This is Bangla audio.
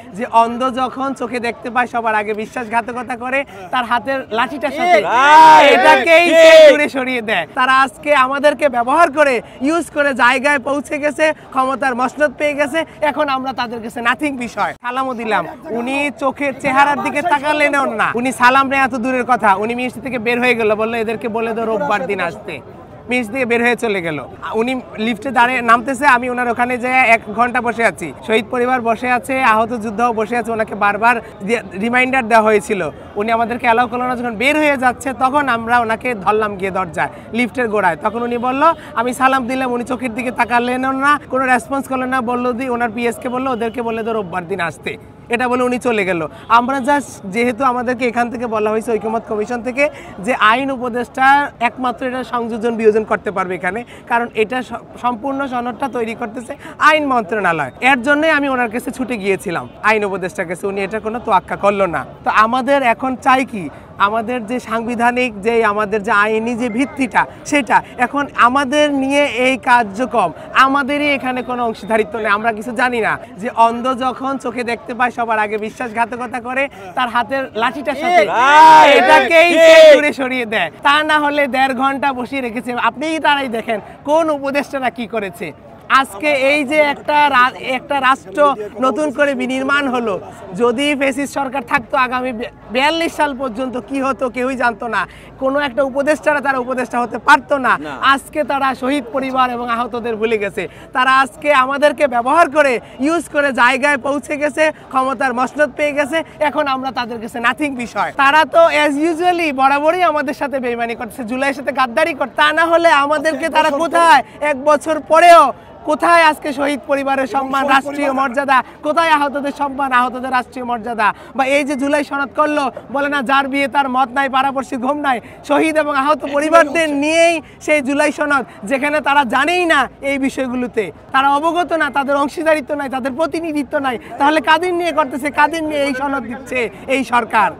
যে অন্ধ যখন চোখে দেখতে পায় সবার আগে বিশ্বাসঘাতকতা করে তার হাতের লাঠিটার সাথে এটাকেই দূরে সরিয়ে দেয়। তারা আজকে আমাদেরকে ব্যবহার করে ইউজ করে জায়গায় পৌঁছে গেছে, ক্ষমতার মসনদ পেয়ে গেছে। এখন আমরা তাদের কাছে নাথিং বিষয়। সালামও দিলাম, উনি চোখের চেহারার দিকে তাকালেন না। উনি সালাম নেয় এত দূরের কথা, উনি মিষ্টি থেকে বের হয়ে গেল, বললো এদেরকে বলে দাও রোববার দিন আসতে। মিস দিয়ে বের হয়ে চলে গেল। উনি লিফটে দাঁড়িয়ে নামতেছে, আমি ওনার ওখানে যেয়ে 1 ঘন্টা বসে আছি। শহীদ পরিবার বসে আছে, আহত যোদ্ধাও বসে আছে, ওনাকে বারবার রিমাইন্ডার দেওয়া হয়েছিল। উনি আমাদেরকে অ্যালাউ করলো না। যখন বের হয়ে যাচ্ছে তখন আমরা ওনাকে ধরলাম গিয়ে দরজায়, লিফটের গোড়ায়। তখন উনি বললো, আমি সালাম দিলাম, উনি চোখের দিকে তাকালেন না, কোনো রেসপন্স করলেন না। বললো ওনার পিএসকে বললো ওদেরকে বলে তো রোববার দিন আসতে। এটা বলে উনি চলে গেল। আমরা জাস্ট, যেহেতু আমাদেরকে এখান থেকে বলা হয়েছে ঐকমত্য কমিশন থেকে যে আইন উপদেষ্টা একমাত্র এটা সংযোজন বিয়োজন করতে পারবে এখানে, কারণ এটা সম্পূর্ণ সনদটা তৈরি করতেছে আইন মন্ত্রণালয়। এর জন্যই আমি ওনার কাছে ছুটে গিয়েছিলাম, আইন উপদেষ্টার কাছে। উনি এটা কোনো তোয়াক্কা করলো না। তো আমাদের এখন চাই কি, আমাদের যে সাংবিধানিক যে আমাদের যে আইনি যে ভিত্তিটা, সেটা এখন আমাদের নিয়ে এই কার্যক্রম, আমাদেরই এখানে কোনো অংশীদারিত্ব নেই। আমরা কিছু জানি না যে অন্ধ যখন চোখে দেখতে পায় সবার আগে বিশ্বাসঘাতকতা করে তার হাতের লাঠিটার সাথে এটাকেই দূরে সরিয়ে দেয়। তা না হলে 1.5 ঘন্টা বসিয়ে রেখেছে। আপনিই তারাই দেখেন কোন উপদেষ্টারা কি করেছে। আজকে এই যে একটা রাষ্ট্র নতুন করে বিনির্মাণ হলো, যদি ফ্যাসিস্ট সরকার থাকতো আগামী 42 সাল পর্যন্ত কি হতো কেউই জানতো না। কোনো একটা উপদেষ্টারা তারা উপদেষ্টা হতে পারতো না। আজকে তারা শহীদ পরিবার এবং আহতদের ভুলে গেছে। তারা আজকে আমাদেরকে ব্যবহার করে ইউজ করে জায়গায় পৌঁছে গেছে, ক্ষমতার মসনদ পেয়ে গেছে। এখন আমরা তাদের কাছে নাথিং বিষয়। তারা তো অ্যাজ ইউজুয়ালি বরাবরই আমাদের সাথে বেইমানি করছে, জুলাইয়ের সাথে গাদ্দারি করছে। তা না হলে আমাদেরকে তারা কোথায় 1 বছর পরেও কোথায় আজকে শহীদ পরিবারের সম্মান, রাষ্ট্রীয় মর্যাদা, কোথায় আহতদের সম্মান, আহতদের রাষ্ট্রীয় মর্যাদা? বা এই যে জুলাই সনদ করলো, বলে না যার বিয়ে তার মত নাই, পাড়াপড়শির ঘুম নাই। শহীদ এবং আহত পরিবারদের নিয়েই সেই জুলাই সনদ, যেখানে তারা জানেই না এই বিষয়গুলোতে, তারা অবগত না, তাদের অংশীদারিত্ব নাই, তাদের প্রতিনিধিত্ব নাই। তাহলে কাদের নিয়ে করতেছে, কাদের নিয়ে এই সনদ দিচ্ছে এই সরকার?